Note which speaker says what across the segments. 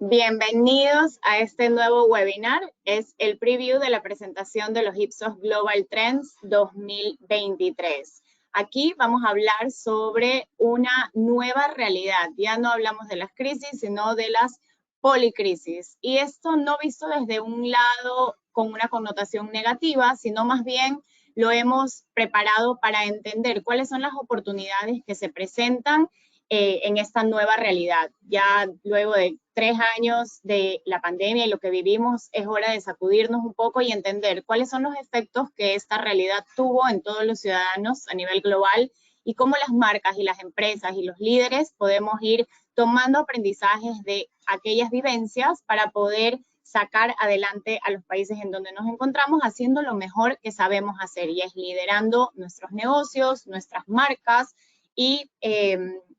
Speaker 1: Bienvenidos a este nuevo webinar. Es el preview de la presentación de los Ipsos Global Trends 2023. Aquí vamos a hablar sobre una nueva realidad. Ya no hablamos de las crisis, sino de las policrisis. Y esto no visto desde un lado con una connotación negativa, sino más bien lo hemos preparado para entender cuáles son las oportunidades que se presentan en esta nueva realidad. Ya luego de 3 años de la pandemia y lo que vivimos, es hora de sacudirnos un poco y entender cuáles son los efectos que esta realidad tuvo en todos los ciudadanos a nivel global y cómo las marcas y las empresas y los líderes podemos ir tomando aprendizajes de aquellas vivencias para poder sacar adelante a los países en donde nos encontramos haciendo lo mejor que sabemos hacer, y es liderando nuestros negocios, nuestras marcas y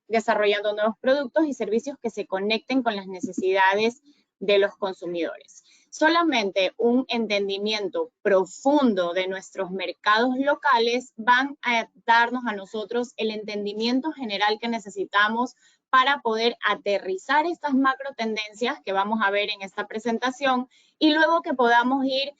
Speaker 1: desarrollando nuevos productos y servicios que se conecten con las necesidades de los consumidores. Solamente un entendimiento profundo de nuestros mercados locales van a darnos a nosotros el entendimiento general que necesitamos para poder aterrizar estas macro tendencias que vamos a ver en esta presentación y luego que podamos ir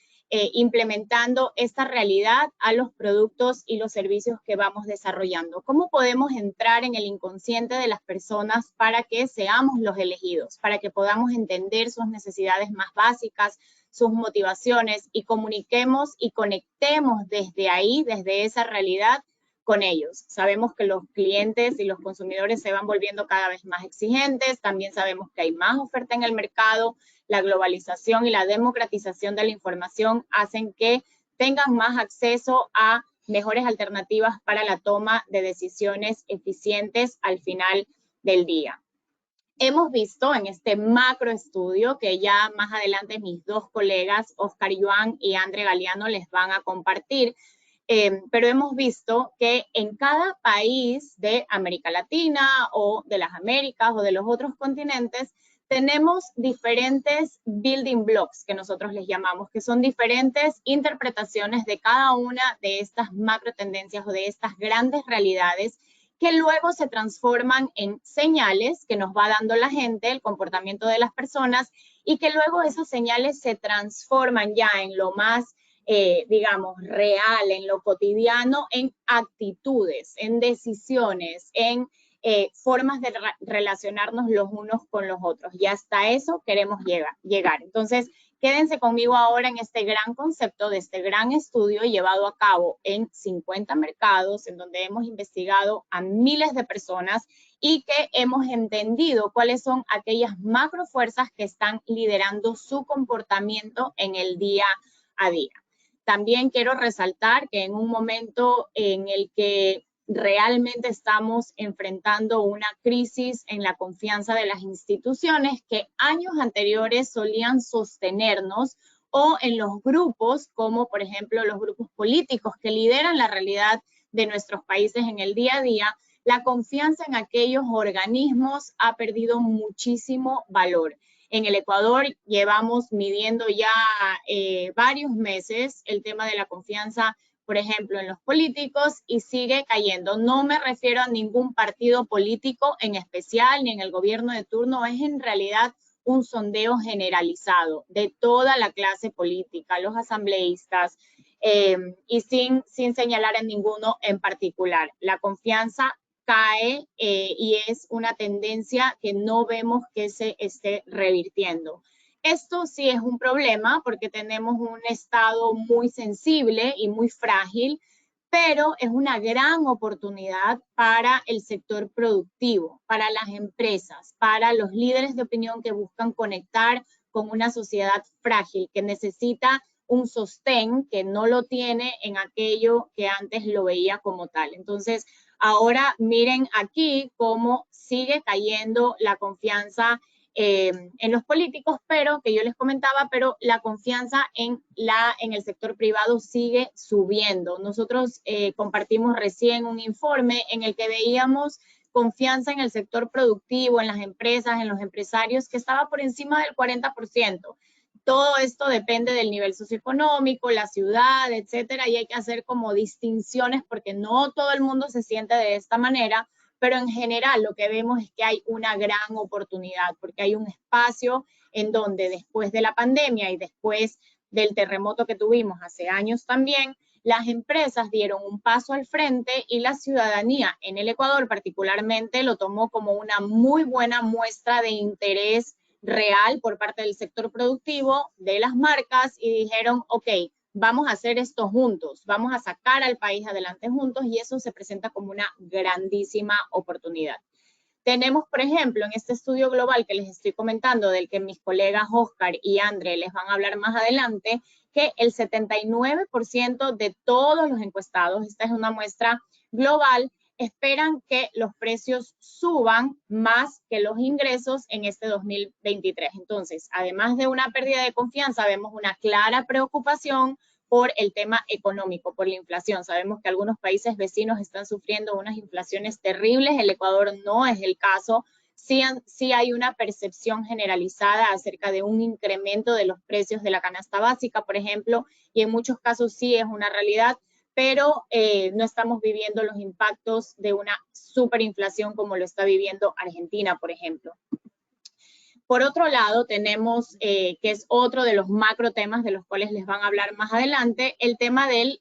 Speaker 1: implementando esta realidad a los productos y los servicios que vamos desarrollando. ¿Cómo podemos entrar en el inconsciente de las personas para que seamos los elegidos, para que podamos entender sus necesidades más básicas, sus motivaciones y comuniquemos y conectemos desde ahí, desde esa realidad con ellos? Sabemos que los clientes y los consumidores se van volviendo cada vez más exigentes, también sabemos que hay más oferta en el mercado, la globalización y la democratización de la información hacen que tengan más acceso a mejores alternativas para la toma de decisiones eficientes al final del día. Hemos visto en este macro estudio que ya más adelante mis dos colegas, Oscar Yuan y Andre Galeano, les van a compartir, pero hemos visto que en cada país de América Latina o de las Américas o de los otros continentes tenemos diferentes building blocks que nosotros les llamamos, que son diferentes interpretaciones de cada una de estas macro tendencias o de estas grandes realidades que luego se transforman en señales que nos va dando la gente, el comportamiento de las personas, y que luego esas señales se transforman ya en lo más digamos, real, en lo cotidiano, en actitudes, en decisiones, en formas de relacionarnos los unos con los otros. Y hasta eso queremos llegar. Entonces, quédense conmigo ahora en este gran concepto de este gran estudio llevado a cabo en 50 mercados, en donde hemos investigado a miles de personas y que hemos entendido cuáles son aquellas macro fuerzas que están liderando su comportamiento en el día a día. También quiero resaltar que en un momento en el que realmente estamos enfrentando una crisis en la confianza de las instituciones que años anteriores solían sostenernos, o en los grupos, como por ejemplo los grupos políticos que lideran la realidad de nuestros países en el día a día, la confianza en aquellos organismos ha perdido muchísimo valor. En el Ecuador llevamos midiendo ya varios meses el tema de la confianza, por ejemplo, en los políticos, y sigue cayendo. No me refiero a ningún partido político en especial, ni en el gobierno de turno, es en realidad un sondeo generalizado de toda la clase política, los asambleístas, y sin señalar a ninguno en particular. La confianza cae y es una tendencia que no vemos que se esté revirtiendo. Esto sí es un problema porque tenemos un estado muy sensible y muy frágil, pero es una gran oportunidad para el sector productivo, para las empresas, para los líderes de opinión que buscan conectar con una sociedad frágil, que necesita un sostén que no lo tiene en aquello que antes lo veía como tal. Entonces, ahora miren aquí cómo sigue cayendo la confianza en los políticos, pero que yo les comentaba, pero la confianza en el sector privado sigue subiendo. Nosotros compartimos recién un informe en el que veíamos confianza en el sector productivo, en las empresas, en los empresarios, que estaba por encima del 40%. Todo esto depende del nivel socioeconómico, la ciudad, etcétera, y hay que hacer como distinciones porque no todo el mundo se siente de esta manera, pero en general lo que vemos es que hay una gran oportunidad, porque hay un espacio en donde después de la pandemia y después del terremoto que tuvimos hace años también, las empresas dieron un paso al frente y la ciudadanía en el Ecuador particularmente lo tomó como una muy buena muestra de interés real por parte del sector productivo, de las marcas, y dijeron, ok, vamos a hacer esto juntos, vamos a sacar al país adelante juntos, y eso se presenta como una grandísima oportunidad. Tenemos, por ejemplo, en este estudio global que les estoy comentando, del que mis colegas Oscar y André les van a hablar más adelante, que el 79% de todos los encuestados, esta es una muestra global, esperan que los precios suban más que los ingresos en este 2023. Entonces, además de una pérdida de confianza, vemos una clara preocupación por el tema económico, por la inflación. Sabemos que algunos países vecinos están sufriendo unas inflaciones terribles, el Ecuador no es el caso. Sí hay una percepción generalizada acerca de un incremento de los precios de la canasta básica, por ejemplo, y en muchos casos sí es una realidad, pero no estamos viviendo los impactos de una superinflación como lo está viviendo Argentina, por ejemplo. Por otro lado, tenemos, que es otro de los macro temas de los cuales les van a hablar más adelante, el tema del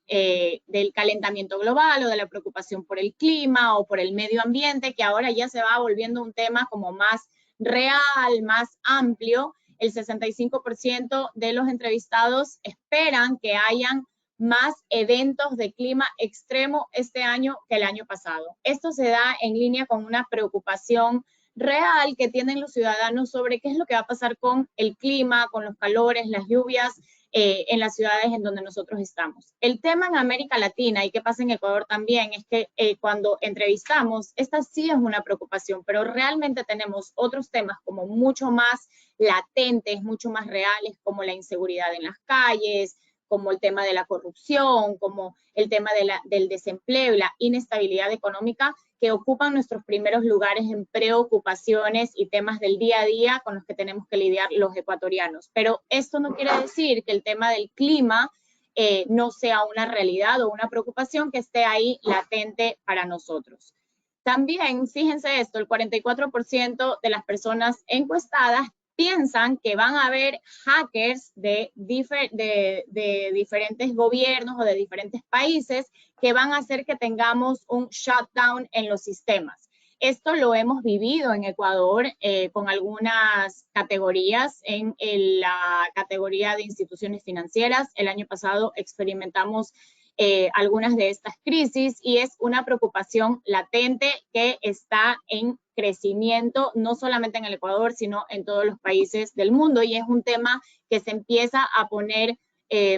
Speaker 1: calentamiento global o de la preocupación por el clima o por el medio ambiente, que ahora ya se va volviendo un tema como más real, más amplio. El 65% de los entrevistados esperan que hayan más eventos de clima extremo este año que el año pasado. Esto se da en línea con una preocupación real que tienen los ciudadanos sobre qué es lo que va a pasar con el clima, con los calores, las lluvias en las ciudades en donde nosotros estamos. El tema en América Latina y qué pasa en Ecuador también es que cuando entrevistamos, esta sí es una preocupación, pero realmente tenemos otros temas como mucho más latentes, mucho más reales, como la inseguridad en las calles, como el tema de la corrupción, como el tema del desempleo y la inestabilidad económica, que ocupan nuestros primeros lugares en preocupaciones y temas del día a día con los que tenemos que lidiar los ecuatorianos. Pero esto no quiere decir que el tema del clima no sea una realidad o una preocupación que esté ahí latente para nosotros. También, fíjense esto, el 44% de las personas encuestadas piensan que van a haber hackers de diferentes gobiernos o de diferentes países que van a hacer que tengamos un shutdown en los sistemas. Esto lo hemos vivido en Ecuador con algunas categorías. En la categoría de instituciones financieras, el año pasado experimentamos algunas de estas crisis y es una preocupación latente que está en crecimiento, no solamente en el Ecuador, sino en todos los países del mundo, y es un tema que se empieza a poner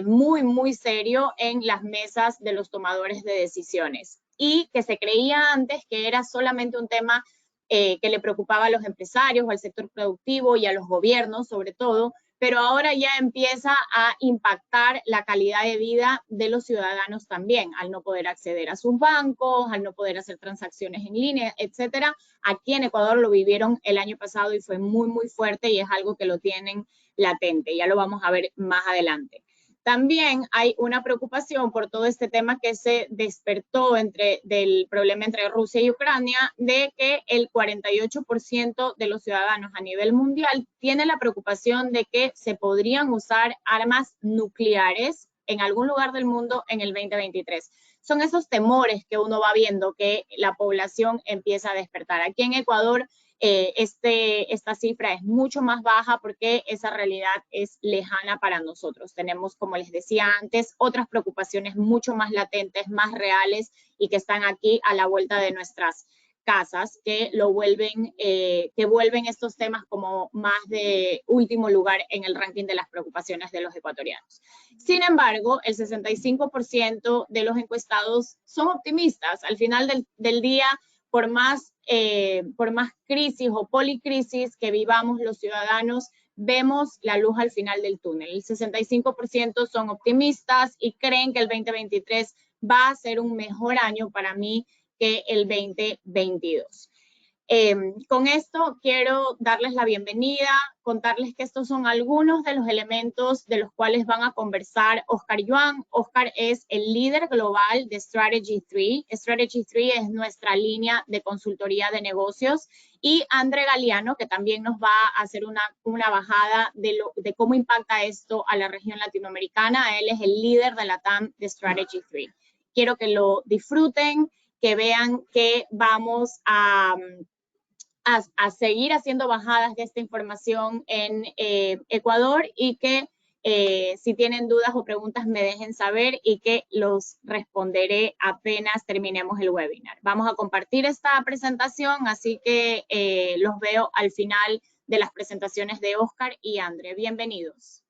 Speaker 1: muy, muy serio en las mesas de los tomadores de decisiones, y que se creía antes que era solamente un tema que le preocupaba a los empresarios o al sector productivo y a los gobiernos sobre todo, pero ahora ya empieza a impactar la calidad de vida de los ciudadanos también, al no poder acceder a sus bancos, al no poder hacer transacciones en línea, etcétera. Aquí en Ecuador lo vivieron el año pasado y fue muy, muy fuerte, y es algo que lo tienen latente. Ya lo vamos a ver más adelante. También hay una preocupación por todo este tema que se despertó del problema entre Rusia y Ucrania, de que el 48% de los ciudadanos a nivel mundial tiene la preocupación de que se podrían usar armas nucleares en algún lugar del mundo en el 2023. Son esos temores que uno va viendo que la población empieza a despertar. Aquí en Ecuador esta cifra es mucho más baja porque esa realidad es lejana para nosotros. Tenemos, como les decía antes, otras preocupaciones mucho más latentes, más reales, y que están aquí a la vuelta de nuestras casas, que vuelven estos temas como más de último lugar en el ranking de las preocupaciones de los ecuatorianos. Sin embargo, el 65% de los encuestados son optimistas. Al final del día, por más crisis o policrisis que vivamos los ciudadanos, vemos la luz al final del túnel. El 65% son optimistas y creen que el 2023 va a ser un mejor año para mí que el 2022. Con esto quiero darles la bienvenida, contarles que estos son algunos de los elementos de los cuales van a conversar Oscar Yuan. Oscar es el líder global de Strategy 3. Strategy 3 es nuestra línea de consultoría de negocios. Y André Galeano, que también nos va a hacer una bajada de cómo impacta esto a la región latinoamericana. Él es el líder de la TAM de Strategy 3. Quiero que lo disfruten, que vean que vamos a seguir haciendo bajadas de esta información en Ecuador y que si tienen dudas o preguntas me dejen saber y que los responderé apenas terminemos el webinar. Vamos a compartir esta presentación, así que los veo al final de las presentaciones de Oscar y André. Bienvenidos.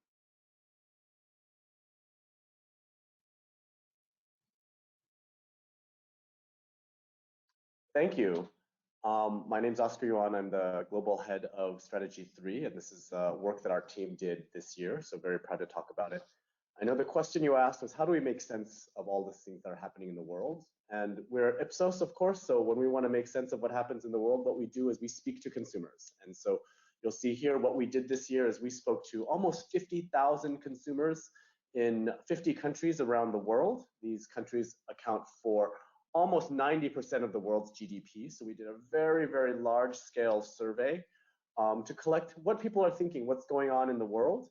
Speaker 2: Thank you. My name is Oscar Yuan. I'm the global head of Strategy 3, and this is work that our team did this year, so very proud to talk about it. I know the question you asked was, how do we make sense of all the things that are happening in the world? And we're Ipsos, of course, so when we want to make sense of what happens in the world, what we do is we speak to consumers. And so you'll see here what we did this year is we spoke to almost 50,000 consumers in 50 countries around the world. These countries account for almost 90% of the world's GDP. So we did a very, very large scale survey to collect what people are thinking, what's going on in the world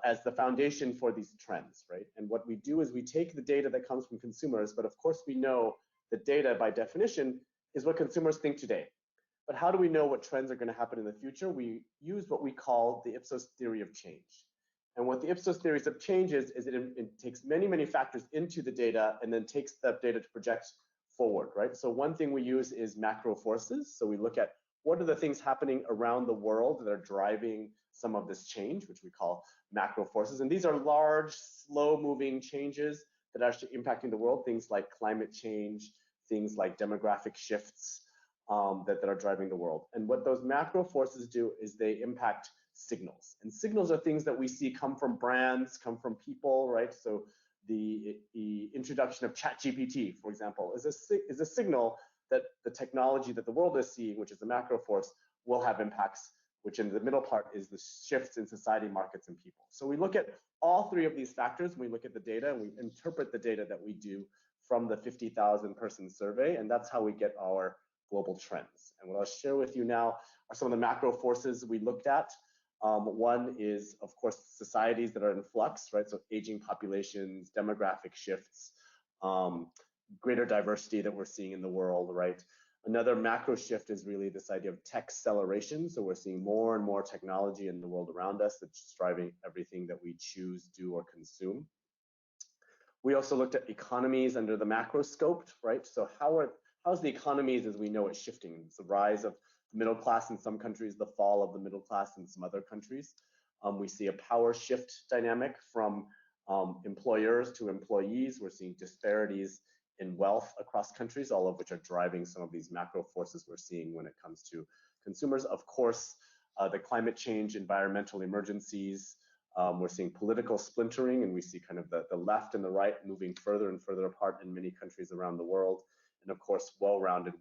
Speaker 2: as the foundation for these trends, right? And what we do is we take the data that comes from consumers, but of course we know that data by definition is what consumers think today. But how do we know what trends are going to happen in the future? We use what we call the Ipsos theory of change. And what the Ipsos theories of change is it takes many, many factors into the data and then takes that data to project forward, right? So one thing we use is macro forces. So we look at what are the things happening around the world that are driving some of this change, which we call macro forces. And these are large, slow-moving changes that are actually impacting the world, things like climate change, things like demographic shifts that are driving the world. And what those macro forces do is they impact signals. And signals are things that we see come from brands, come from people, right? So the introduction of ChatGPT, for example, is a signal that the technology that the world is seeing, which is the macro force, will have impacts, which in the middle part is the shifts in society, markets, and people. So we look at all three of these factors, and we look at the data, and we interpret the data that we do from the 50,000 person survey, and that's how we get our global trends. And what I'll share with you now are some of the macro forces we looked at. One is, of course, societies that are in flux, right? So aging populations, demographic shifts, greater diversity that we're seeing in the world, right? Another macro shift is really this idea of tech acceleration. So we're seeing more and more technology in the world around us that's driving everything that we choose, do, or consume. We also looked at economies under the macro scope, right? So how's the economies as we know it shifting? It's the rise of the middle class in some countries, the fall of the middle class in some other countries. We see a power shift dynamic from employers to employees. We're seeing disparities in wealth across countries, all of which are driving some of these macro forces we're seeing when it comes to consumers. Of course, the climate change, environmental emergencies, we're seeing political splintering, and we see kind of the left and the right moving further and further apart in many countries around the world. And of course, well-rounded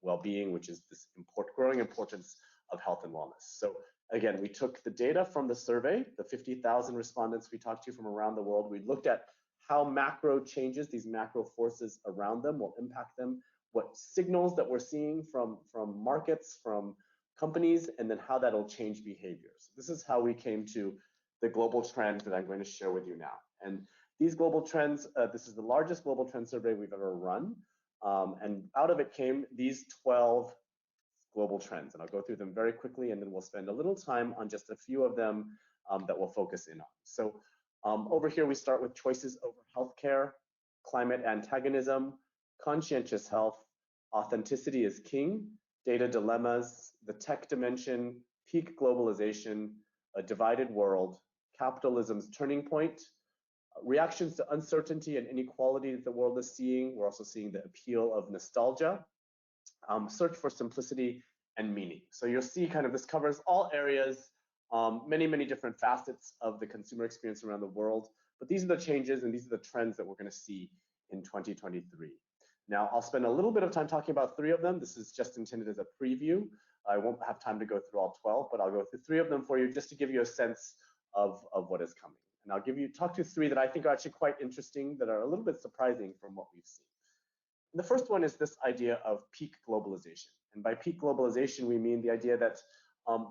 Speaker 2: well-being, which is this growing importance of health and wellness. So again, we took the data from the survey, the 50,000 respondents we talked to from around the world. We looked at how macro changes, these macro forces around them will impact them, what signals that we're seeing from markets, from companies, and then how that'll change behaviors. This is how we came to the global trends that I'm going to share with you now. And these global trends, this is the largest global trend survey we've ever run. And out of it came these 12 global trends. And I'll go through them very quickly, and then we'll spend a little time on just a few of them that we'll focus in on. So over here, we start with choices over healthcare, climate antagonism, conscientious health, authenticity is king, data dilemmas, the tech dimension, peak globalization, a divided world, capitalism's turning point, reactions to uncertainty and inequality that the world is seeing. We're also seeing the appeal of nostalgia, search for simplicity and meaning. So you'll see kind of this covers all areas, many, many different facets of the consumer experience around the world. But these are the changes and these are the trends that we're going to see in 2023. Now, I'll spend a little bit of time talking about 3 of them. This is just intended as a preview. I won't have time to go through all 12, but I'll go through 3 of them for you just to give you a sense of what is coming. And I'll talk to 3 that I think are actually quite interesting, that are a little bit surprising from what we've seen. And the first one is this idea of peak globalization. And by peak globalization, we mean the idea that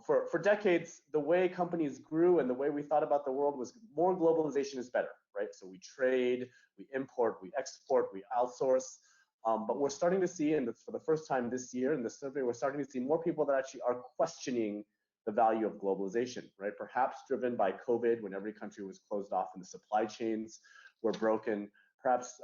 Speaker 2: for decades, the way companies grew and the way we thought about the world was more globalization is better, right? So we trade, we import, we export, we outsource. But we're starting to see, and for the first time this year in the survey, we're starting to see more people that actually are questioning the value of globalization, right? Perhaps driven by COVID, when every country was closed off and the supply chains were broken. Perhaps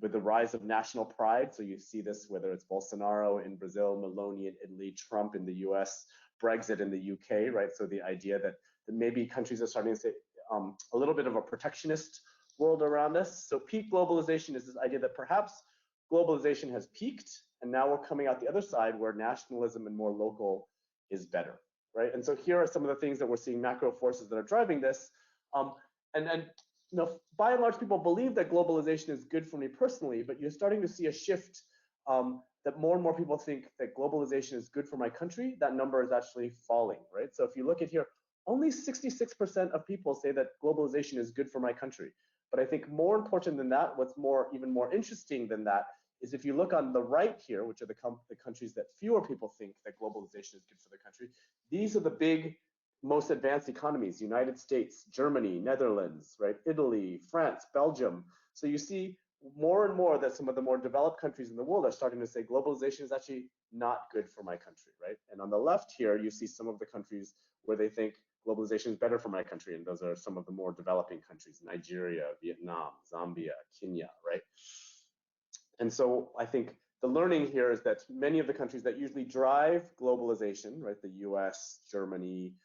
Speaker 2: with the rise of national pride. So you see this, whether it's Bolsonaro in Brazil, Meloni in Italy, Trump in the US, Brexit in the UK, right? So the idea that maybe countries are starting to say a little bit of a protectionist world around us. So peak globalization is this idea that perhaps globalization has peaked, and now we're coming out the other side where nationalism and more local is better, right? And so here are some of the things that we're seeing, macro forces that are driving this. And you know, by and large, people believe that globalization is good for me personally, but you're starting to see a shift that more and more people think that globalization is good for my country. That number is actually falling, right? So if you look at here, only 66% of people say that globalization is good for my country. But I think more important than that, what's even more interesting than that, is if you look on the right here, which are the countries that fewer people think that globalization is good for the country, these are the big, most advanced economies: United States, Germany, Netherlands, right? Italy, France, Belgium. So you see more and more that some of the more developed countries in the world are starting to say globalization is actually not good for my country, right? And on the left here, you see some of the countries where they think globalization is better for my country, and those are some of the more developing countries: Nigeria, Vietnam, Zambia, Kenya, right? And so I think the learning here is that many of the countries that usually drive globalization, right, the US, Germany,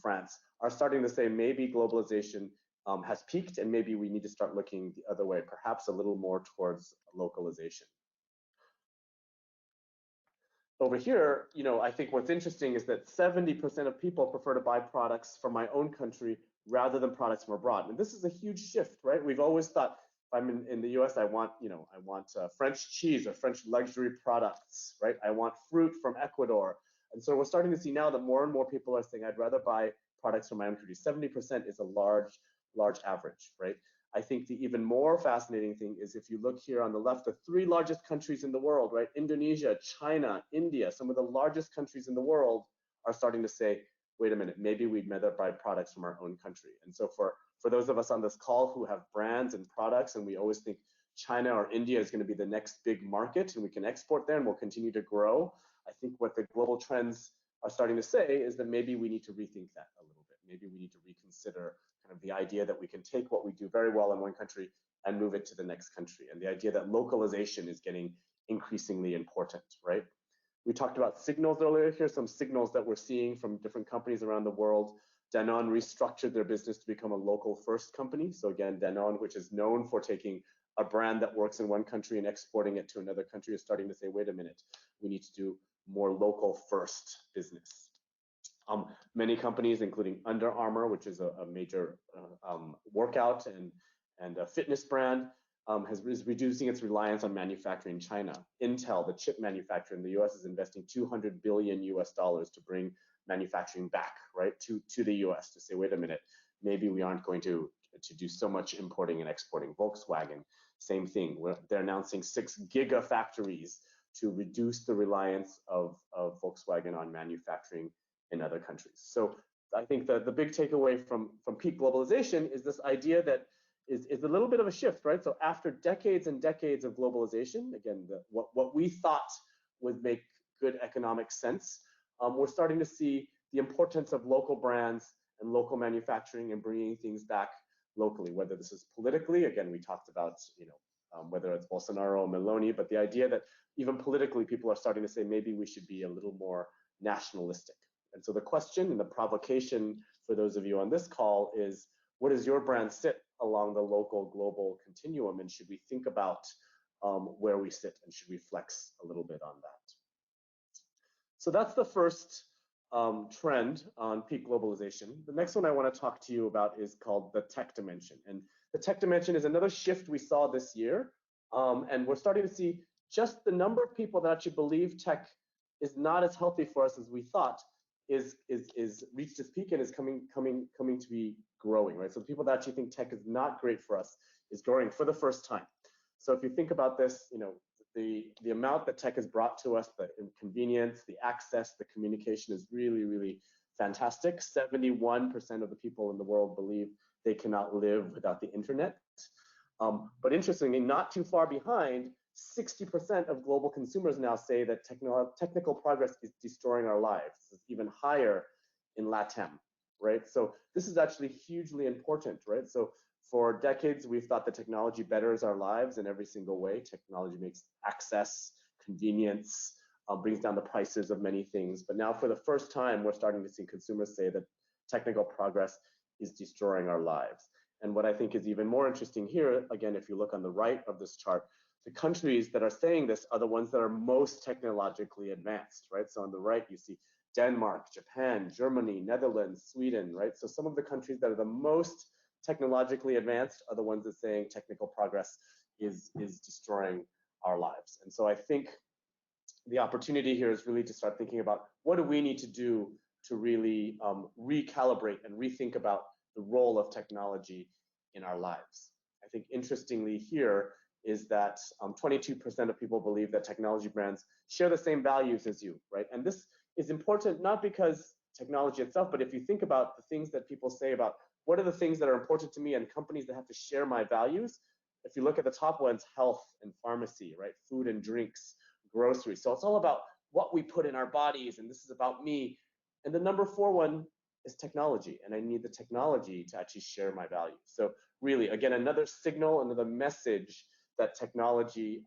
Speaker 2: France, are starting to say maybe globalization has peaked, and maybe we need to start looking the other way, perhaps a little more towards localization. Over here, you know, I think what's interesting is that 70% of people prefer to buy products from my own country rather than products from abroad. And this is a huge shift, right? We've always thought, if I'm in the US, I want French cheese or French luxury products, right? I want fruit from Ecuador. And so we're starting to see now that more and more people are saying, I'd rather buy products from my own country. 70% is a large average, right? I think the even more fascinating thing is if you look here on the left, the 3 largest countries in the world, right? Indonesia, China, India, some of the largest countries in the world are starting to say, wait a minute, maybe we'd rather buy products from our own country. And so for those of us on this call who have brands and products, and we always think China or India is going to be the next big market and we can export there and we'll continue to grow, I think what the global trends are starting to say is that maybe we need to rethink that a little bit. Maybe we need to reconsider kind of the idea that we can take what we do very well in one country and move it to the next country, and the idea that localization is getting increasingly important, right? We talked about signals earlier. Here's some signals that we're seeing from different companies around the world. Danone restructured their business to become a local first company. So again, Danone, which is known for taking a brand that works in one country and exporting it to another country, is starting to say, wait a minute, we need to do more local first business. Many companies, including Under Armour, which is a major workout and a fitness brand, is reducing its reliance on manufacturing in China. Intel, the chip manufacturer in the US, is investing $200 billion to bring manufacturing back, right, to the US, to say, wait a minute, maybe we aren't going to do so much importing and exporting. Volkswagen, same thing. They're announcing 6 gigafactories to reduce the reliance of Volkswagen on manufacturing in other countries. So I think that the big takeaway from peak globalization is this idea that is a little bit of a shift, right? So after decades and decades of globalization, again, what we thought would make good economic sense, we're starting to see the importance of local brands and local manufacturing and bringing things back locally, whether this is politically, again, we talked about, whether it's Bolsonaro or Meloni, but the idea that even politically, people are starting to say, maybe we should be a little more nationalistic. And so the question and the provocation for those of you on this call is, where does your brand sit along the local global continuum? And should we think about where we sit, and should we flex a little bit on that? So that's the first trend on peak globalization. The next one I want to talk to you about is called the tech dimension. And the tech dimension is another shift we saw this year. And we're starting to see just the number of people that actually believe tech is not as healthy for us as we thought is reached its peak and is coming to be growing, right? So the people that actually think tech is not great for us is growing for the first time. So if you think about this, you know, the amount that tech has brought to us, the convenience, the access, the communication is really, really fantastic. 71% of the people in the world believe they cannot live without the internet. But interestingly, not too far behind, 60% of global consumers now say that technical progress is destroying our lives. This is even higher in LATAM, right? So this is actually hugely important, right? So for decades, we've thought that technology betters our lives in every single way. Technology makes access, convenience, brings down the prices of many things. But now for the first time, we're starting to see consumers say that technical progress is destroying our lives. And what I think is even more interesting here, again, if you look on the right of this chart, the countries that are saying this are the ones that are most technologically advanced, right? So on the right, you see Denmark, Japan, Germany, Netherlands, Sweden, right? So some of the countries that are the most technologically advanced are the ones that are saying technical progress is destroying our lives. And so I think the opportunity here is really to start thinking about what do we need to do to really recalibrate and rethink about the role of technology in our lives. I think interestingly here is that 22% of people believe that technology brands share the same values as you, right? And this is important not because technology itself, but if you think about the things that people say about what are the things that are important to me and companies that have to share my values, if you look at the top ones, health and pharmacy, right? Food and drinks, groceries. So it's all about what we put in our bodies, and this is about me. And the number 4 one is technology, and I need the technology to actually share my values. So really, again, another signal, another message that technology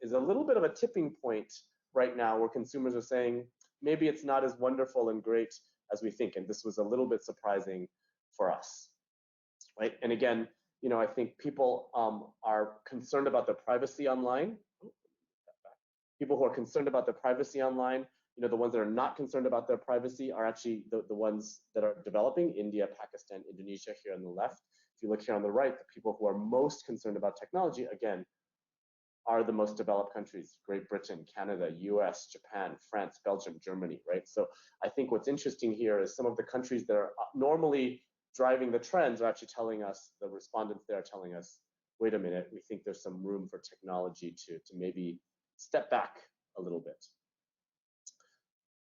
Speaker 2: is a little bit of a tipping point right now where consumers are saying, maybe it's not as wonderful and great as we think. And this was a little bit surprising for us, right? And again, you know, I think people are concerned about their privacy online. People who are concerned about their privacy online, you know, the ones that are not concerned about their privacy are actually the ones that are developing, India, Pakistan, Indonesia here on the left. If you look here on the right, the people who are most concerned about technology, again, are the most developed countries, Great Britain, Canada, US, Japan, France, Belgium, Germany, right? So I think what's interesting here is some of the countries that are normally driving the trends are actually telling us, the respondents there are telling us, wait a minute, we think there's some room for technology to maybe step back a little bit.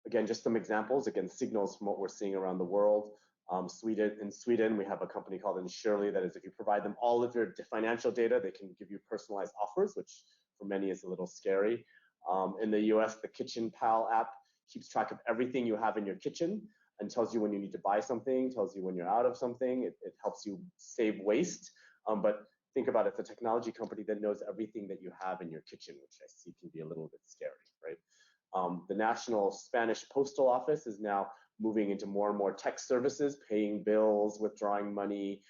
Speaker 2: Again, just some examples, again, signals from what we're seeing around the world. In Sweden, we have a company called Insurely that is, if you provide them all of your financial data, they can give you personalized offers, which for many is a little scary. In the US, the Kitchen Pal app keeps track of everything you have in your kitchen and tells you when you need to buy something, tells you when you're out of something. It helps you save waste. But think about it, it's a technology company that knows everything that you have in your kitchen, which I see can be a little bit scary, right? The National Spanish Postal Office is now moving into more and more tech services, paying bills, withdrawing money,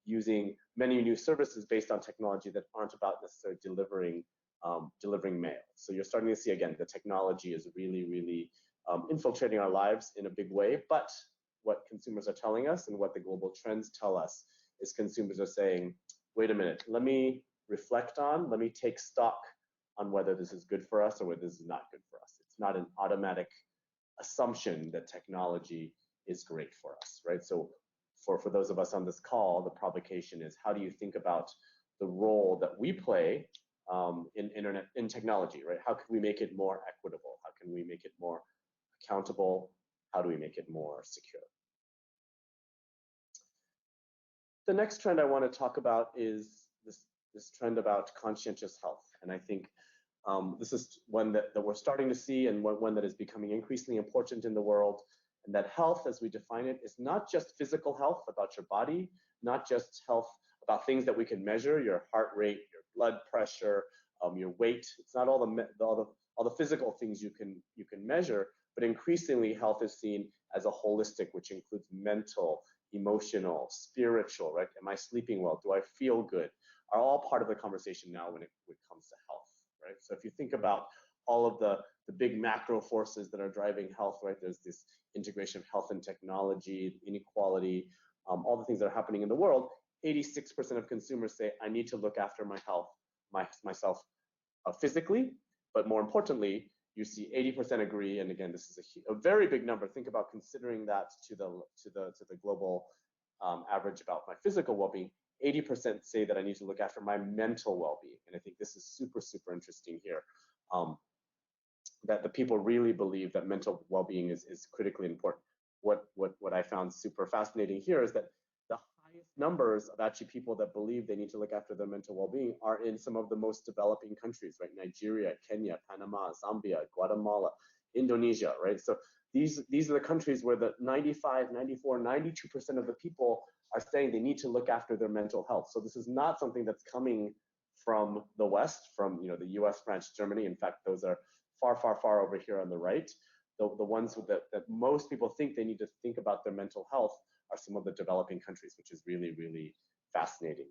Speaker 2: using many new services based on technology that aren't about necessarily delivering mail. So you're starting to see, again, the technology is really, really infiltrating our lives in a big way. But what consumers are telling us and what the global trends tell us is consumers are saying, wait a minute, let me reflect on, let me take stock on whether this is good for us or whether this is not good for us. It's not an automatic assumption that technology is great for us, right? So for those of us on this call, the provocation is, how do you think about the role that we play in technology, right? How can we make it more equitable? How can we make it more accountable? How do we make it more secure? The next trend I want to talk about is this trend about conscientious health. And I think this is one that we're starting to see and one that is becoming increasingly important in the world. And that health, as we define it, is not just physical health about your body, not just health about things that we can measure, your heart rate, your blood pressure, your weight. It's not all the physical things you can measure, but increasingly health is seen as a holistic, which includes mental, emotional, spiritual, right? Am I sleeping well? Do I feel good? Are all part of the conversation now when it comes to health, right? So if you think about all of the big macro forces that are driving health, right? There's this integration of health and technology, inequality, all the things that are happening in the world. 86% of consumers say, I need to look after my health, myself physically, but more importantly, you see 80% agree, and again, this is a very big number. Think about considering that to the global average about my physical well-being. 80% say that I need to look after my mental well-being, and I think this is super, super interesting here. That the people really believe that mental well-being is critically important. What I found super fascinating here is that the highest numbers of actually people that believe they need to look after their mental well-being are in some of the most developing countries, right? Nigeria, Kenya, Panama, Zambia, Guatemala, Indonesia, right? So these are the countries where the 95, 94, 92% of the people are saying they need to look after their mental health. So this is not something that's coming from the West, from the US, France, Germany. In fact, those are far, far, far over here on the right. The ones that most people think they need to think about their mental health are some of the developing countries, which is really, really fascinating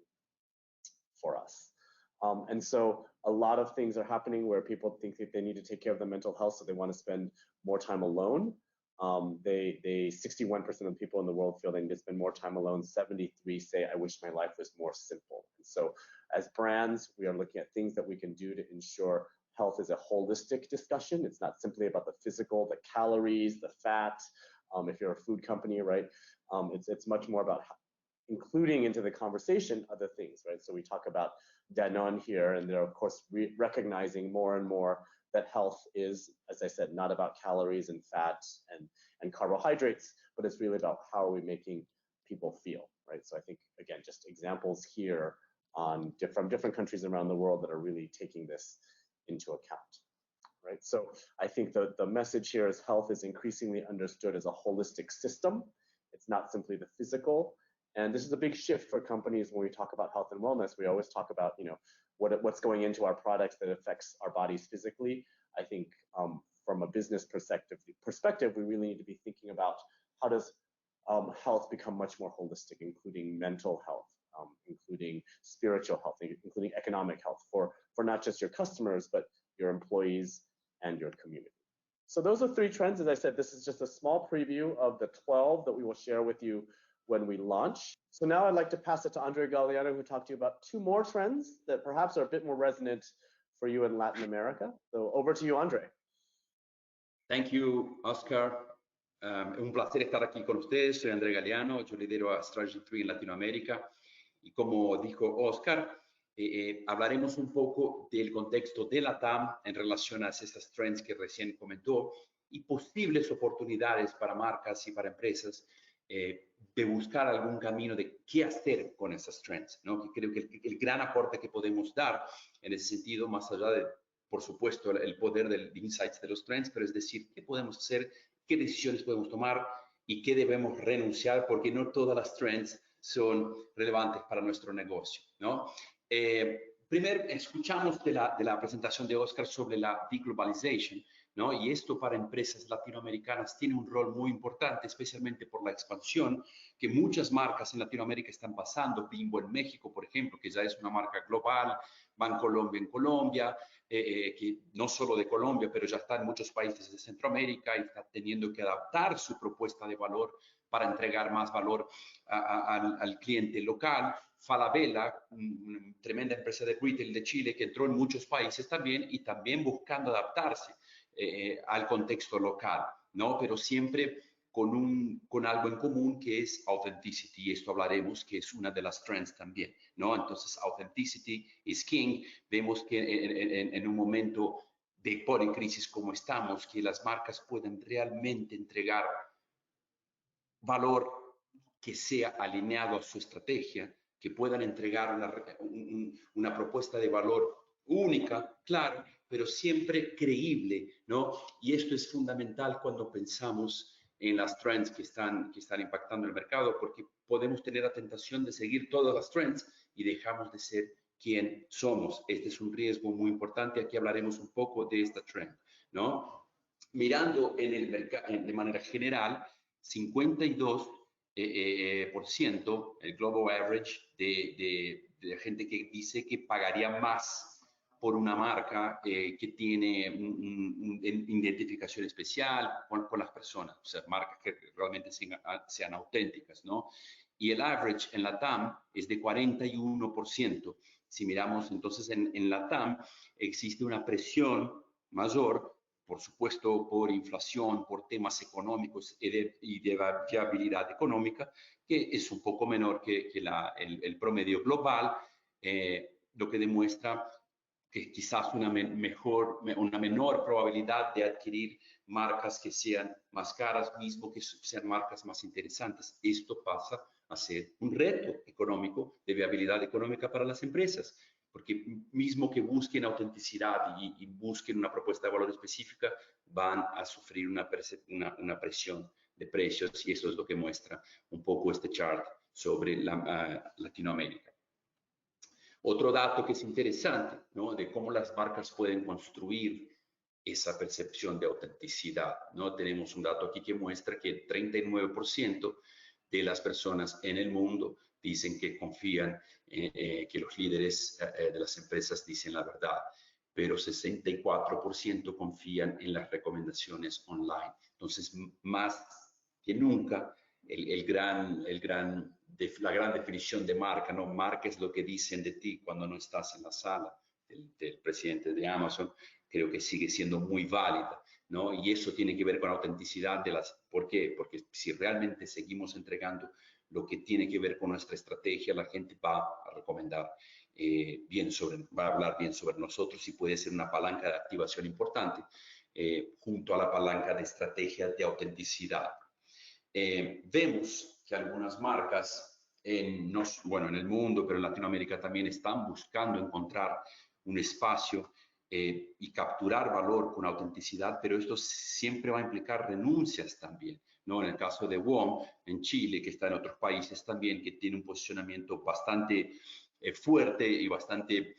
Speaker 2: for us. And so a lot of things are happening where people think that they need to take care of their mental health, so they want to spend more time alone. 61% of people in the world feel they need to spend more time alone. 73 say, I wish my life was more simple. And so as brands, we are looking at things that we can do to ensure health is a holistic discussion. It's not simply about the physical, the calories, the fat. If you're a food company, right? It's much more about including into the conversation other things, right? So we talk about Danone here, and they're of course recognizing more and more that health is, as I said, not about calories and fats and carbohydrates, but it's really about how are we making people feel, right? So I think, again, just examples here from different countries around the world that are really taking this into account, right? So I think the message here is health is increasingly understood as a holistic system. It's not simply the physical. And this is a big shift for companies when we talk about health and wellness. We always talk about, what's going into our products that affects our bodies physically. I think from a business perspective, we really need to be thinking about how does health become much more holistic, including mental health, including spiritual health, including economic health for not just your customers, but your employees and your community. So those are 3 trends. As I said, this is just a small preview of the 12 that we will share with you when we launch. So now I'd like to pass it to Andre Galliano, who will talk to you about 2 more trends that perhaps are a bit more resonant for you in Latin America. So over to you, Andre.
Speaker 3: Thank you, Oscar. Es un placer estar aquí con ustedes. Soy André Galliano, yo lidero a Strategy 3 en Latinoamérica. Y como dijo Oscar, hablaremos un poco del contexto de la TAM en relación a esas trends que recién comentó y posibles oportunidades para marcas y para empresas de buscar algún camino de qué hacer con esas trends, ¿no? Que creo que el gran aporte que podemos dar en ese sentido, más allá de, por supuesto, el poder del insights de los trends, pero es decir, qué podemos hacer, qué decisiones podemos tomar y qué debemos renunciar, porque no todas las trends son relevantes para nuestro negocio, ¿no? Primero, escuchamos de la presentación de Oscar sobre la deglobalization, ¿no? Y esto para empresas latinoamericanas tiene un rol muy importante, especialmente por la expansión que muchas marcas en Latinoamérica están pasando. Bimbo en México, por ejemplo, que ya es una marca global, Bancolombia en Colombia, que no solo de Colombia, pero ya está en muchos países de Centroamérica y está teniendo que adaptar su propuesta de valor para entregar más valor al cliente local. Falabella, una tremenda empresa de retail de Chile que entró en muchos países también y también buscando adaptarse al contexto local, ¿no? Pero siempre con algo en común que es authenticity, y esto hablaremos que es una de las trends también, ¿no? Entonces, authenticity is king. Vemos que en un momento de crisis como estamos, que las marcas pueden realmente entregar valor que sea alineado a su estrategia, que puedan entregar una propuesta de valor única, claro, pero siempre creíble, ¿no? Y esto es fundamental cuando pensamos en las trends que están impactando el mercado, porque podemos tener la tentación de seguir todas las trends y dejamos de ser quien somos. Este es un riesgo muy importante. Aquí hablaremos un poco de esta trend, ¿no? Mirando en el mercado de manera general, 52% el global average de gente que dice que pagaría más por una marca que tiene una identificación especial con las personas, o sea, marcas que realmente sean auténticas, ¿no? Y el average en la TAM es de 41%. Si miramos entonces en LATAM, existe una presión mayor, por supuesto, por inflación, por temas económicos y de viabilidad económica, que es un poco menor que el promedio global, lo que demuestra que quizás una menor probabilidad de adquirir marcas que sean más caras, mismo que sean marcas más interesantes. Esto pasa a ser un reto económico, de viabilidad económica para las empresas, porque mismo que busquen autenticidad y busquen una propuesta de valor específica, van a sufrir una presión de precios, y eso es lo que muestra un poco este chart sobre Latinoamérica. Otro dato que es interesante, ¿no? De cómo las marcas pueden construir esa percepción de autenticidad, ¿no? Tenemos un dato aquí que muestra que 39% de las personas en el mundo dicen que confían que los líderes de las empresas dicen la verdad, pero 64% confían en las recomendaciones online. Entonces, más que nunca, la gran definición de marca, ¿no? Marca es lo que dicen de ti cuando no estás en la sala del presidente de Amazon, creo que sigue siendo muy válida, ¿no? Y eso tiene que ver con la autenticidad ¿por qué? Porque si realmente seguimos entregando lo que tiene que ver con nuestra estrategia, la gente va a recomendar va a hablar bien sobre nosotros, y puede ser una palanca de activación importante junto a la palanca de estrategia de autenticidad. Vemos que algunas marcas en el mundo, pero en Latinoamérica también, están buscando encontrar un espacio y capturar valor con autenticidad, pero esto siempre va a implicar renuncias también, ¿no? En el caso de WOM, en Chile, que está en otros países también, que tiene un posicionamiento bastante fuerte y bastante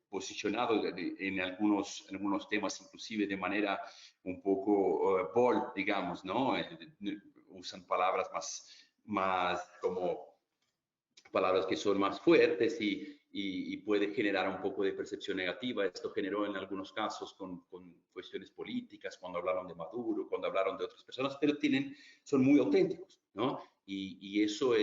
Speaker 3: posicionado en algunos temas, inclusive de manera un poco bold, digamos, ¿no? Usan palabras más como palabras que son más fuertes y puede generar un poco de percepción negativa. Esto generó en algunos casos con cuestiones políticas, cuando hablaron de Maduro, cuando hablaron de otras personas, pero son muy auténticos, ¿no? Y eso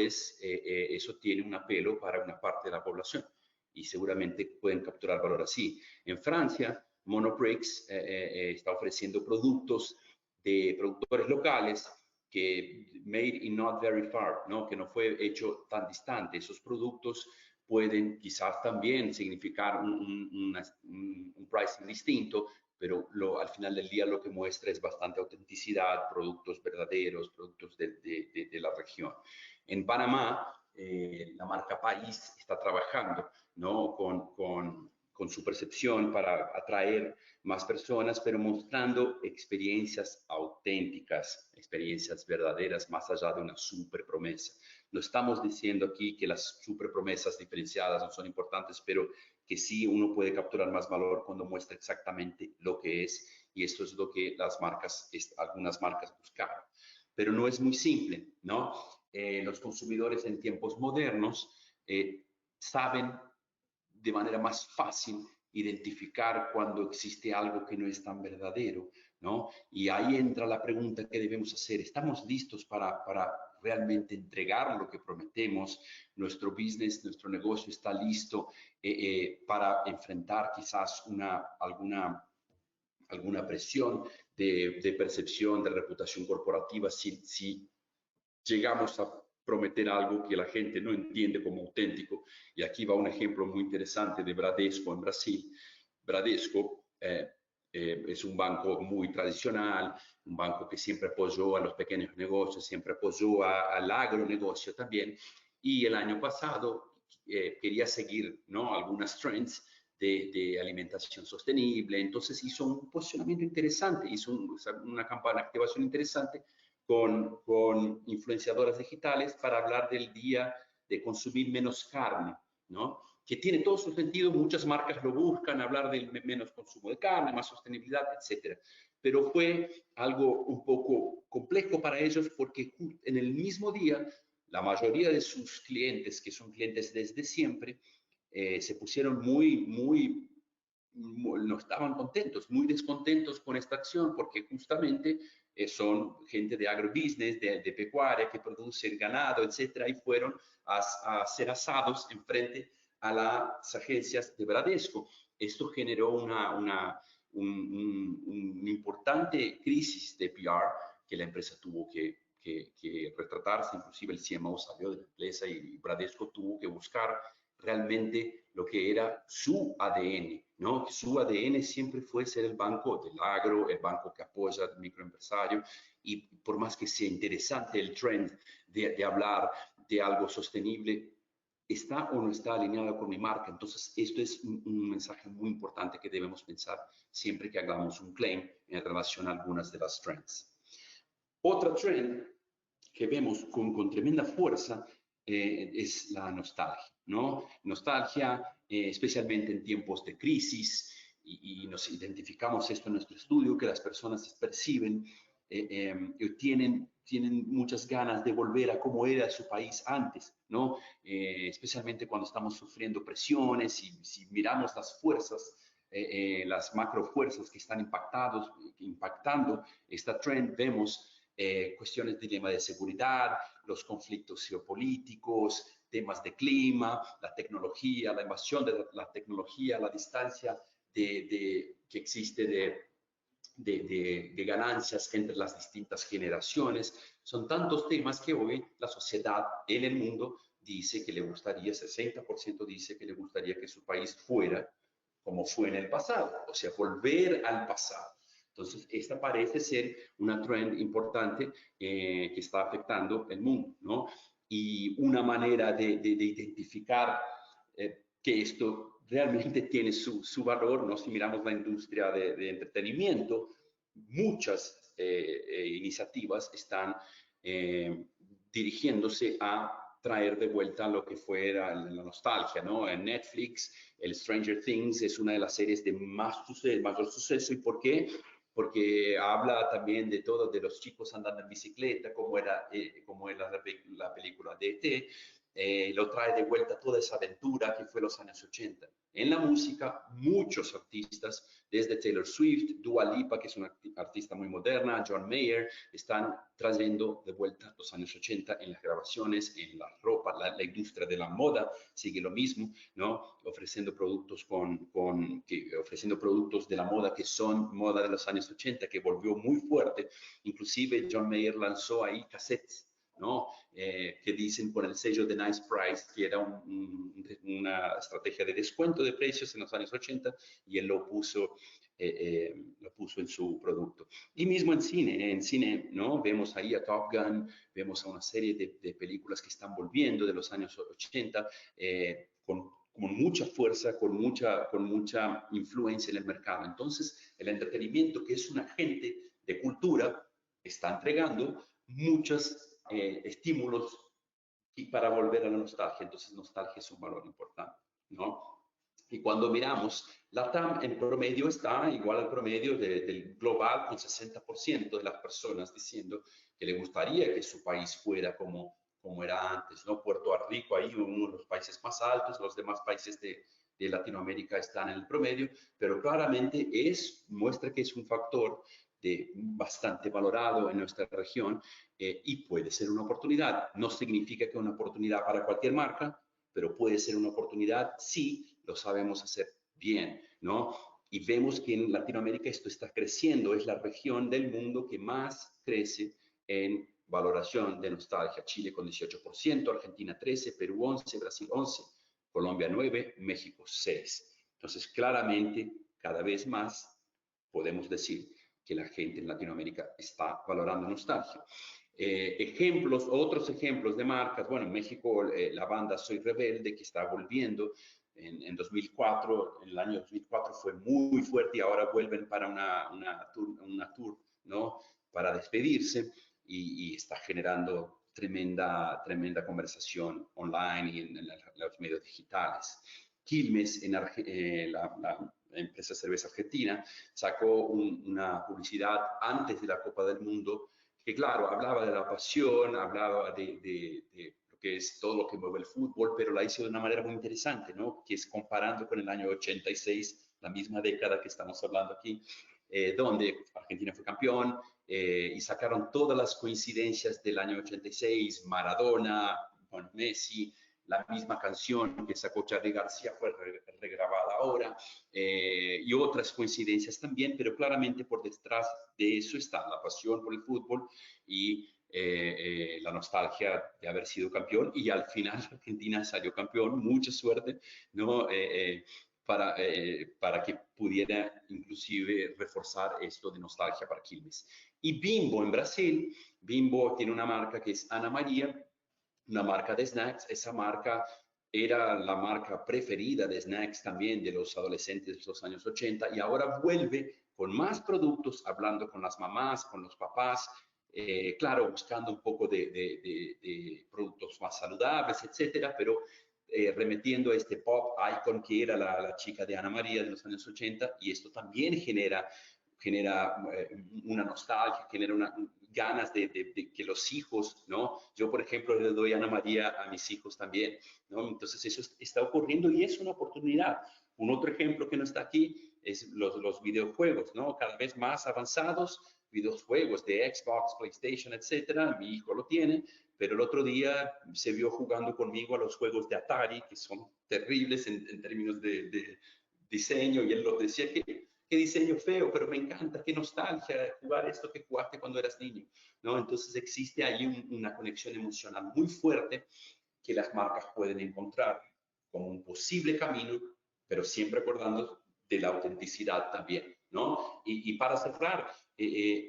Speaker 3: tiene un apelo para una parte de la población, y seguramente pueden capturar valor así. En Francia, Monoprix está ofreciendo productos de productores locales que made in not very far, ¿no? Que no fue hecho tan distante. Esos productos pueden quizás también significar un pricing distinto, pero al final del día lo que muestra es bastante autenticidad, productos verdaderos, productos de la región. En Panamá, la marca País está trabajando, ¿no? con su percepción para atraer más personas, pero mostrando experiencias auténticas, experiencias verdaderas, más allá de una super promesa. No estamos diciendo aquí que las super promesas diferenciadas no son importantes, pero que sí uno puede capturar más valor cuando muestra exactamente lo que es, y esto es lo que algunas marcas buscaron. Pero no es muy simple, ¿no? Los consumidores en tiempos modernos saben de manera más fácil identificar cuando existe algo que no es tan verdadero, ¿no? Y ahí entra la pregunta que debemos hacer. ¿Estamos listos para realmente entregar lo que prometemos? ¿Nuestro business, nuestro negocio está listo para enfrentar quizás alguna presión de percepción, de reputación corporativa, si llegamos a prometer algo que la gente no entiende como auténtico? Y aquí va un ejemplo muy interesante de Bradesco en Brasil. Bradesco es un banco muy tradicional, un banco que siempre apoyó a los pequeños negocios, siempre apoyó al agronegocio también, y el año pasado quería seguir, ¿no? Algunas trends de alimentación sostenible. Entonces hizo un posicionamiento interesante, hizo una campaña de activación interesante con influenciadoras digitales para hablar del día de consumir menos carne, ¿no? Que tiene todo su sentido. Muchas marcas lo buscan, hablar del menos consumo de carne, más sostenibilidad, etcétera. Pero fue algo un poco complejo para ellos, porque en el mismo día la mayoría de sus clientes, que son clientes desde siempre, se pusieron no estaban contentos, muy descontentos con esta acción, porque justamente son gente de agrobusiness, de pecuaria, que producen ganado, etcétera, y fueron a ser asados en frente a las agencias de Bradesco. Esto generó una importante crisis de PR que la empresa tuvo que retratarse. Inclusive el CMO salió de la empresa y Bradesco tuvo que buscar realmente lo que era su ADN, ¿no? Su ADN siempre fue ser el banco del agro, el banco que apoya al microempresario, y por más que sea interesante el trend de hablar de algo sostenible, ¿está o no está alineado con mi marca? Entonces, esto es un mensaje muy importante que debemos pensar siempre que hagamos un claim en relación a algunas de las trends. Otra trend que vemos con tremenda fuerza es la nostalgia, ¿no? Nostalgia, especialmente en tiempos de crisis, y nos identificamos esto en nuestro estudio, que las personas perciben, tienen muchas ganas de volver a cómo era su país antes, ¿no? Especialmente cuando estamos sufriendo presiones, y si miramos las fuerzas, las macro fuerzas que están impactando esta trend, vemos cuestiones de dilema de seguridad, los conflictos geopolíticos, temas de clima, la tecnología, la invasión de la tecnología, la distancia que existe de ganancias entre las distintas generaciones. Son tantos temas que hoy la sociedad en el mundo dice que le gustaría, 60% dice que le gustaría que su país fuera como fue en el pasado, o sea, volver al pasado. Entonces, esta parece ser una trend importante que está afectando el mundo, ¿no? Y una manera de identificar que esto realmente tiene su valor, ¿no? Si miramos la industria de entretenimiento, muchas iniciativas están dirigiéndose a traer de vuelta lo que fuera la nostalgia, ¿no? En Netflix, el Stranger Things es una de las series de mayor suceso. ¿Y por qué? Porque habla también de todo, de los chicos andando en bicicleta, como era la película de E.T., lo trae de vuelta toda esa aventura que fue los años 80. En la música, muchos artistas, desde Taylor Swift, Dua Lipa, que es una artista muy moderna, John Mayer, están trayendo de vuelta los años 80 en las grabaciones, en la ropa, la industria de la moda sigue lo mismo, ¿no? Ofreciendo productos ofreciendo productos de la moda que son moda de los años 80, que volvió muy fuerte. Inclusive John Mayer lanzó ahí cassettes, ¿no? Que dicen con el sello de Nice Price, que era una estrategia de descuento de precios en los años 80, y él lo puso en su producto. Y mismo en cine, ¿no? Vemos ahí a Top Gun, vemos a una serie de películas que están volviendo de los años 80, con mucha fuerza, con mucha influencia en el mercado. Entonces, el entretenimiento, que es un agente de cultura, está entregando muchos estímulos para volver a la nostalgia. Entonces, nostalgia es un valor importante, ¿no? Y cuando miramos, la TAM en promedio está igual al promedio del global, con 60% de las personas diciendo que le gustaría que su país fuera como era antes, ¿no? Puerto Rico ahí, uno de los países más altos, los demás países de Latinoamérica están en el promedio, pero claramente muestra que es un factor bastante valorado en nuestra región, y puede ser una oportunidad. No significa que es una oportunidad para cualquier marca, pero puede ser una oportunidad si lo sabemos hacer bien, ¿no? Y vemos que en Latinoamérica esto está creciendo, es la región del mundo que más crece en valoración de nostalgia. Chile con 18%, Argentina 13%, Perú 11%, Brasil 11%, Colombia 9%, México 6%. Entonces, claramente, cada vez más podemos decir que la gente en Latinoamérica está valorando nostalgia. Otros ejemplos de marcas. Bueno, en México la banda Soy Rebelde, que está volviendo en 2004, en el año 2004 fue muy fuerte, y ahora vuelven para una tour, ¿no? Para despedirse, y está generando tremenda conversación online y en los medios digitales. Quilmes, la empresa cerveza argentina, sacó una publicidad antes de la Copa del Mundo que, claro, hablaba de la pasión, hablaba de lo que es todo lo que mueve el fútbol, pero la hizo de una manera muy interesante, ¿no? Que es comparando con el año 86, la misma década que estamos hablando aquí, donde Argentina fue campeón, y sacaron todas las coincidencias del año 86, Maradona, bueno, Messi, la misma canción que sacó Charly García fue regrabada ahora, y otras coincidencias también, pero claramente por detrás de eso está la pasión por el fútbol y la nostalgia de haber sido campeón, y al final Argentina salió campeón, mucha suerte, ¿no? Para que pudiera inclusive reforzar esto de nostalgia para Quilmes. Y Bimbo en Brasil, Bimbo tiene una marca que es Ana María, una marca de snacks. Esa marca era la marca preferida de snacks también de los adolescentes de los años 80 y ahora vuelve con más productos, hablando con las mamás, con los papás, claro, buscando un poco de productos más saludables, etcétera, pero remitiendo a este pop icon que era la chica de Ana María de los años 80, y esto también genera una nostalgia, genera ganas de que los hijos, ¿no? Yo, por ejemplo, le doy Ana María a mis hijos también, ¿no? Entonces eso está ocurriendo y es una oportunidad. Un otro ejemplo que no está aquí es los videojuegos, ¿no? Cada vez más avanzados, videojuegos de Xbox, PlayStation, etcétera. Mi hijo lo tiene, pero el otro día se vio jugando conmigo a los juegos de Atari, que son terribles en términos de diseño, y él lo decía que qué diseño feo, pero me encanta, qué nostalgia jugar esto que jugaste cuando eras niño, ¿no? Entonces existe ahí una conexión emocional muy fuerte que las marcas pueden encontrar como un posible camino, pero siempre acordando de la autenticidad también, ¿no? Y para cerrar,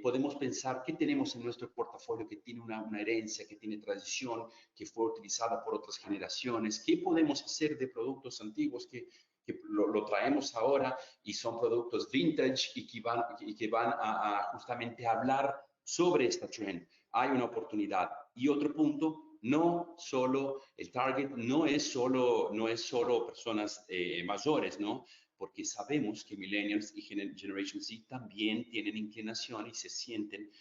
Speaker 3: podemos pensar qué tenemos en nuestro portafolio que tiene una herencia, que tiene tradición, que fue utilizada por otras generaciones, qué podemos hacer de productos antiguos que lo traemos ahora y son productos vintage y que van a justamente hablar sobre esta trend. Hay una oportunidad. Y otro punto, no solo el target, no es solo personas mayores, ¿no? Porque sabemos que millennials y Generation Z también tienen inclinación y se sienten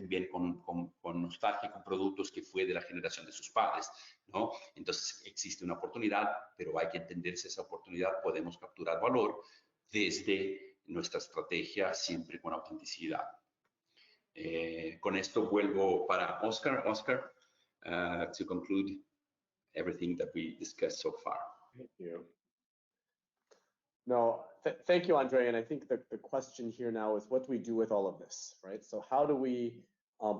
Speaker 3: bien con nostalgia, con productos que fue de la generación de sus padres, ¿no? Entonces existe una oportunidad, pero hay que entender si esa oportunidad podemos capturar valor desde nuestra estrategia, siempre con autenticidad. Con esto vuelvo para Oscar. Oscar, to conclude everything that we discussed so far.
Speaker 2: Thank you. No, thank you, Andre. And I think the question here now is what do we do with all of this, right? So how do we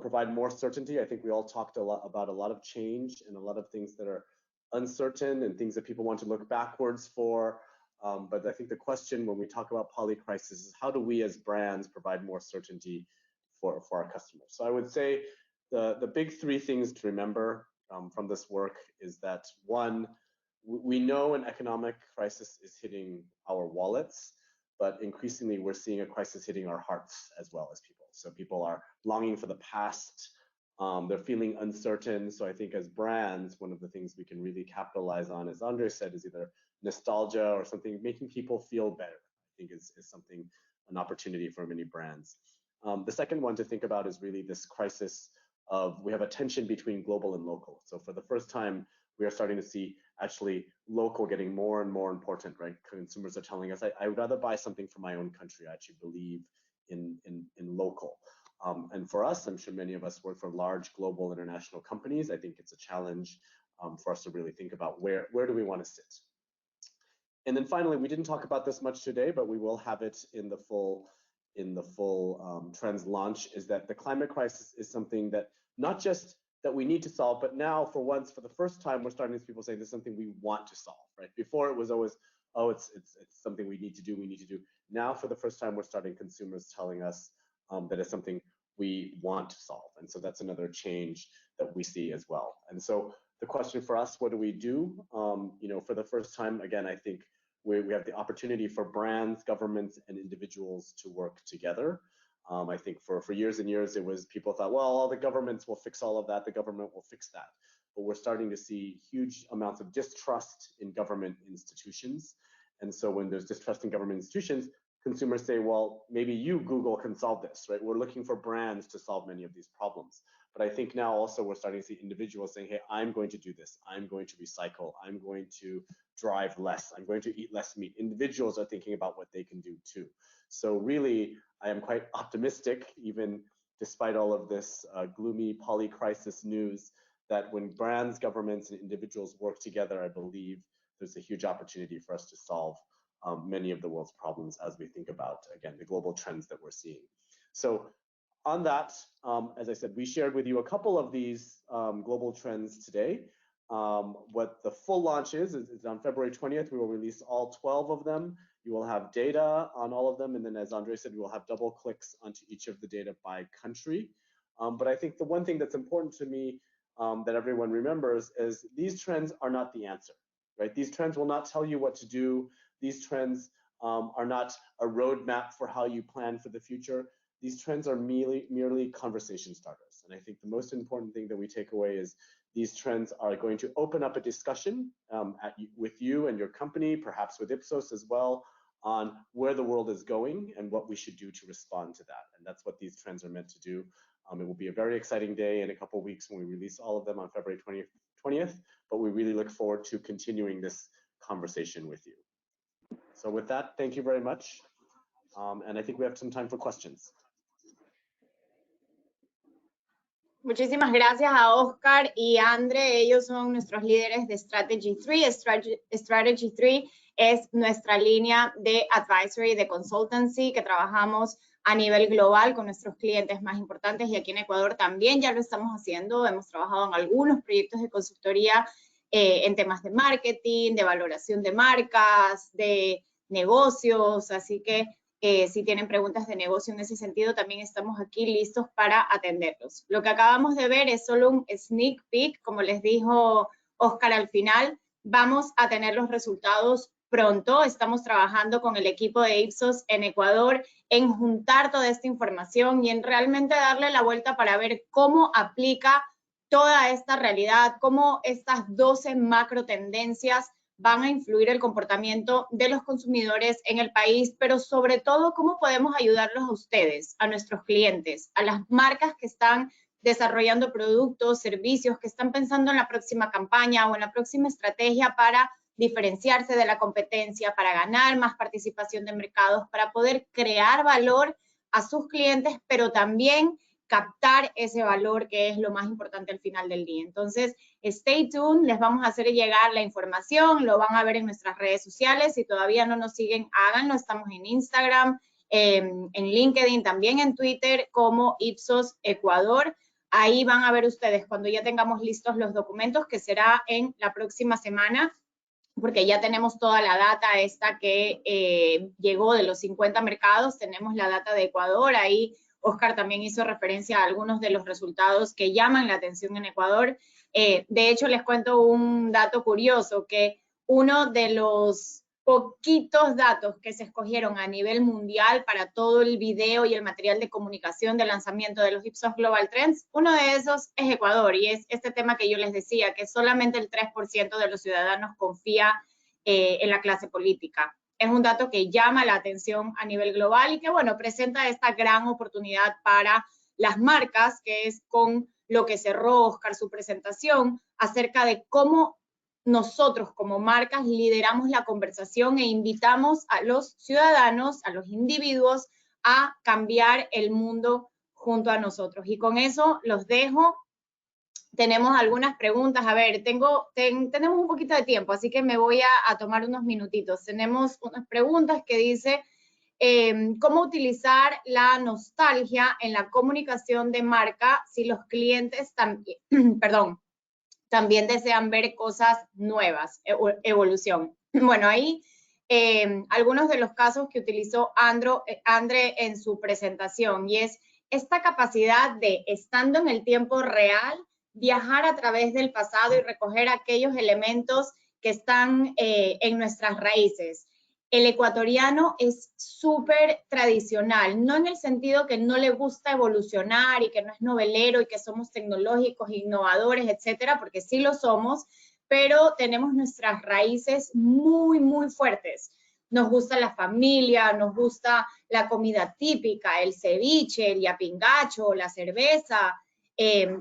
Speaker 2: provide more certainty? I think we all talked about a lot of change and a lot of things that are uncertain and things that people want to look backwards for. But I think the question when we talk about polycrisis is how do we as brands provide more certainty for our customers? So I would say the big three things to remember from this work is that one, we know an economic crisis is hitting our wallets, but increasingly we're seeing a crisis hitting our hearts as well as people. So people are longing for the past. They're feeling uncertain. So I think as brands, one of the things we can really capitalize on, as Andre said, is either nostalgia or something, making people feel better, I think is something, an opportunity for many brands. The second one to think about is really this crisis of, we have a tension between global and local. So for the first time, we are starting to see actually local getting more and more important, right? Consumers are telling us, I would rather buy something from my own country. I actually believe in local. And for us, I'm sure many of us work for large global international companies. I think it's a challenge for us to really think about where do we want to sit. And then finally, we didn't talk about this much today, but we will have it in the full Trends launch, is that the climate crisis is something that not just that we need to solve, but now for once, for the first time, we're starting to see people saying this is something we want to solve, right? Before it was always, oh, it's something we need to do. Now for the first time, we're starting consumers telling us that it's something we want to solve. And so that's another change that we see as well. And so the question for us, what do we do? For the first time, again, I think we have the opportunity for brands, governments, and individuals to work together. I think for years and years, it was people thought, well, all the governments will fix all of that. The government will fix that. But we're starting to see huge amounts of distrust in government institutions. And so when there's distrust in government institutions, consumers say, well, maybe you, Google, can solve this, right? We're looking for brands to solve many of these problems. But I think now also we're starting to see individuals saying, hey, I'm going to do this. I'm going to recycle. I'm going to drive less. I'm going to eat less meat. Individuals are thinking about what they can do too. So really, I am quite optimistic, even despite all of this gloomy poly-crisis news, that when brands, governments, and individuals work together, I believe there's a huge opportunity for us to solve many of the world's problems as we think about, again, the global trends that we're seeing. So on that, as I said, we shared with you a couple of these global trends today. What the full launch is on February 20th. We will release all 12 of them. You will have data on all of them. And then, as Andre said, we will have double clicks onto each of the data by country. But I think the one thing that's important to me that everyone remembers is these trends are not the answer, right? These trends will not tell you what to do. These trends are not a roadmap for how you plan for the future. These trends are merely conversation starters. And I think the most important thing that we take away is these trends are going to open up a discussion with you and your company, perhaps with Ipsos as well, on where the world is going and what we should do to respond to that. And that's what these trends are meant to do. It will be a very exciting day in a couple of weeks when we release all of them on February 20th, but we really look forward to continuing this conversation with you. So with that, thank you very much. And I think we have some time for questions.
Speaker 1: Muchísimas gracias a Oscar y Andre. Ellos son nuestros líderes de Strategy 3. Strategy 3 es nuestra línea de advisory, de consultancy, que trabajamos a nivel global con nuestros clientes más importantes, y aquí en Ecuador también ya lo estamos haciendo. Hemos trabajado en algunos proyectos de consultoría en temas de marketing, de valoración de marcas, de negocios, así que si tienen preguntas de negocio en ese sentido, también estamos aquí listos para atenderlos. Lo que acabamos de ver es solo un sneak peek, como les dijo Oscar al final. Vamos a tener los resultados pronto. Estamos trabajando con el equipo de Ipsos en Ecuador en juntar toda esta información y en realmente darle la vuelta para ver cómo aplica toda esta realidad, cómo estas 12 macro tendencias van a influir el comportamiento de los consumidores en el país, pero sobre todo cómo podemos ayudarlos a ustedes, a nuestros clientes, a las marcas que están desarrollando productos, servicios, que están pensando en la próxima campaña o en la próxima estrategia para diferenciarse de la competencia, para ganar más participación de mercados, para poder crear valor a sus clientes, pero también captar ese valor que es lo más importante al final del día. Entonces, stay tuned, les vamos a hacer llegar la información, lo van a ver en nuestras redes sociales. Si todavía no nos siguen, háganlo. Estamos en Instagram, en LinkedIn, también en Twitter como Ipsos Ecuador. Ahí van a ver ustedes cuando ya tengamos listos los documentos, que será en la próxima semana, porque ya tenemos toda la data esta que llegó de los 50 mercados. Tenemos la data de Ecuador. Ahí Oscar también hizo referencia a algunos de los resultados que llaman la atención en Ecuador. De hecho, les cuento un dato curioso, que uno de los poquitos datos que se escogieron a nivel mundial para todo el video y el material de comunicación de lanzamiento de los Ipsos Global Trends, uno de esos es Ecuador, y es este tema que yo les decía, que solamente el 3% de los ciudadanos confía en la clase política. Es un dato que llama la atención a nivel global y que, bueno, presenta esta gran oportunidad para las marcas, que es con lo que cerró Oscar su presentación, acerca de cómo nosotros como marcas lideramos la conversación e invitamos a los ciudadanos, a los individuos, a cambiar el mundo junto a nosotros. Y con eso los dejo. Tenemos algunas preguntas. A ver, tenemos un poquito de tiempo, así que me voy a tomar unos minutitos. Tenemos unas preguntas que dice, ¿cómo utilizar la nostalgia en la comunicación de marca si los clientes también, también desean ver cosas nuevas, evolución? Bueno, ahí algunos de los casos que utilizó Andre en su presentación, y es esta capacidad de, estando en el tiempo real, viajar a través del pasado y recoger aquellos elementos que están en nuestras raíces. El ecuatoriano es súper tradicional, no en el sentido que no le gusta evolucionar y que no es novelero y que somos tecnológicos, innovadores, etcétera, porque sí lo somos, pero tenemos nuestras raíces muy, muy fuertes. Nos gusta la familia, nos gusta la comida típica, el ceviche, el yapingacho, la cerveza.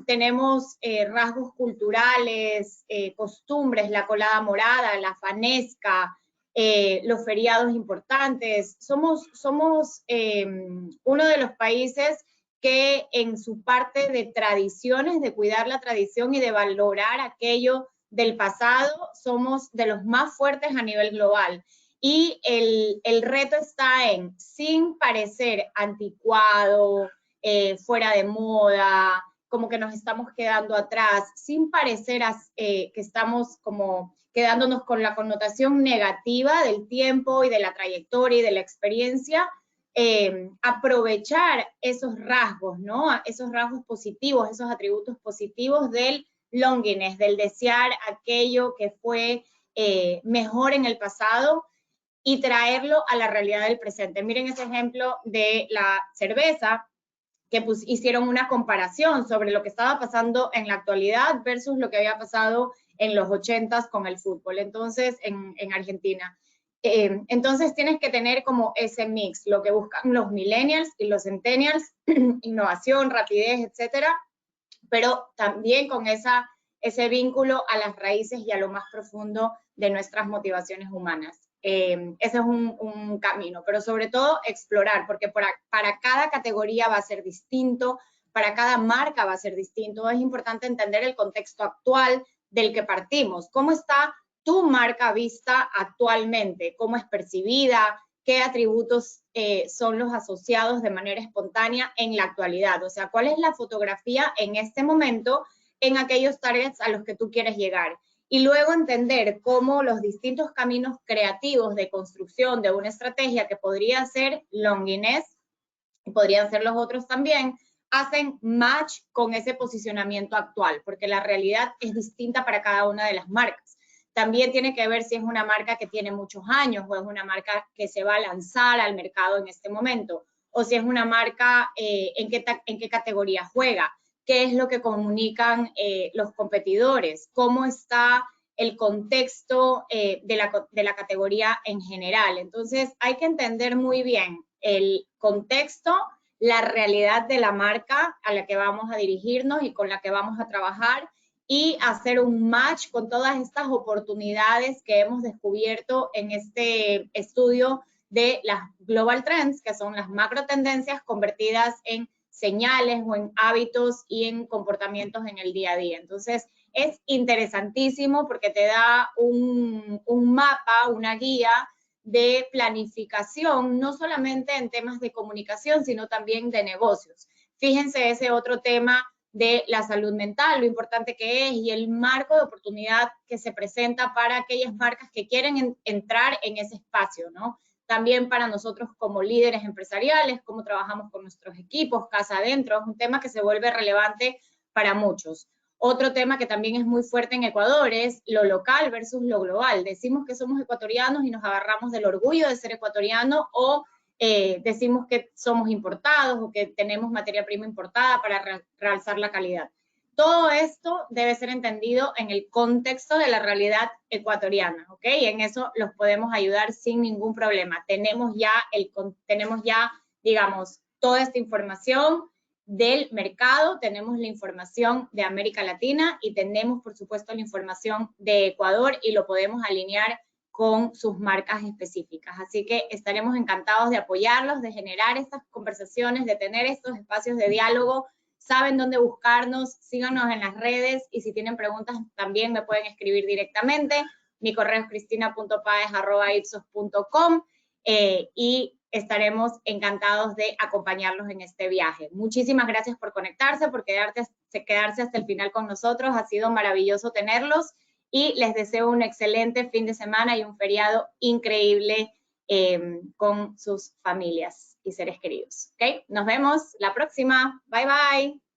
Speaker 1: Tenemos rasgos culturales, costumbres, la colada morada, la fanesca, los feriados importantes. Somos uno de los países que en su parte de tradiciones, de cuidar la tradición y de valorar aquello del pasado, somos de los más fuertes a nivel global. Y el reto está en, sin parecer anticuado, fuera de moda, como que nos estamos quedando atrás, sin parecer que estamos como quedándonos con la connotación negativa del tiempo y de la trayectoria y de la experiencia, aprovechar esos rasgos, ¿no? Esos rasgos positivos, esos atributos positivos del longing, del desear aquello que fue mejor en el pasado y traerlo a la realidad del presente. Miren ese ejemplo de la cerveza, que pues hicieron una comparación sobre lo que estaba pasando en la actualidad versus lo que había pasado en los 80s con el fútbol, entonces en Argentina. Entonces tienes que tener como ese mix, lo que buscan los millennials y los centennials, innovación, rapidez, etcétera, pero también con ese vínculo a las raíces y a lo más profundo de nuestras motivaciones humanas. Ese es un camino, pero sobre todo explorar, porque para cada categoría va a ser distinto, para cada marca va a ser distinto. Es importante entender el contexto actual del que partimos. ¿Cómo está tu marca vista actualmente? ¿Cómo es percibida? ¿Qué atributos son los asociados de manera espontánea en la actualidad? O sea, ¿cuál es la fotografía en este momento en aquellos targets a los que tú quieres llegar? Y luego entender cómo los distintos caminos creativos de construcción de una estrategia que podría ser Longiness, y podrían ser los otros también, hacen match con ese posicionamiento actual, porque la realidad es distinta para cada una de las marcas. También tiene que ver si es una marca que tiene muchos años o es una marca que se va a lanzar al mercado en este momento, o si es una marca en qué categoría juega, qué es lo que comunican los competidores, cómo está el contexto de la categoría en general. Entonces hay que entender muy bien el contexto, la realidad de la marca a la que vamos a dirigirnos y con la que vamos a trabajar, y hacer un match con todas estas oportunidades que hemos descubierto en este estudio de las Global Trends, que son las macro tendencias convertidas en señales o en hábitos y en comportamientos en el día a día. Entonces, es interesantísimo porque te da un mapa, una guía de planificación, no solamente en temas de comunicación, sino también de negocios. Fíjense ese otro tema de la salud mental, lo importante que es, y el marco de oportunidad que se presenta para aquellas marcas que quieren entrar en ese espacio, ¿no? También para nosotros como líderes empresariales, cómo trabajamos con nuestros equipos, casa adentro, es un tema que se vuelve relevante para muchos. Otro tema que también es muy fuerte en Ecuador es lo local versus lo global. Decimos que somos ecuatorianos y nos agarramos del orgullo de ser ecuatoriano, o decimos que somos importados o que tenemos materia prima importada para realzar la calidad. Todo esto debe ser entendido en el contexto de la realidad ecuatoriana, ¿ok? Y en eso los podemos ayudar sin ningún problema. Tenemos ya, digamos, toda esta información del mercado, tenemos la información de América Latina y tenemos, por supuesto, la información de Ecuador, y lo podemos alinear con sus marcas específicas. Así que estaremos encantados de apoyarlos, de generar estas conversaciones, de tener estos espacios de diálogo. Saben dónde buscarnos, síganos en las redes, y si tienen preguntas también me pueden escribir directamente. Mi correo es cristina.paez@ipsos.com y estaremos encantados de acompañarlos en este viaje. Muchísimas gracias por conectarse, por quedarse hasta el final con nosotros. Ha sido maravilloso tenerlos y les deseo un excelente fin de semana y un feriado increíble con sus familias y seres queridos. ¿Okay? Nos vemos la próxima. Bye, bye.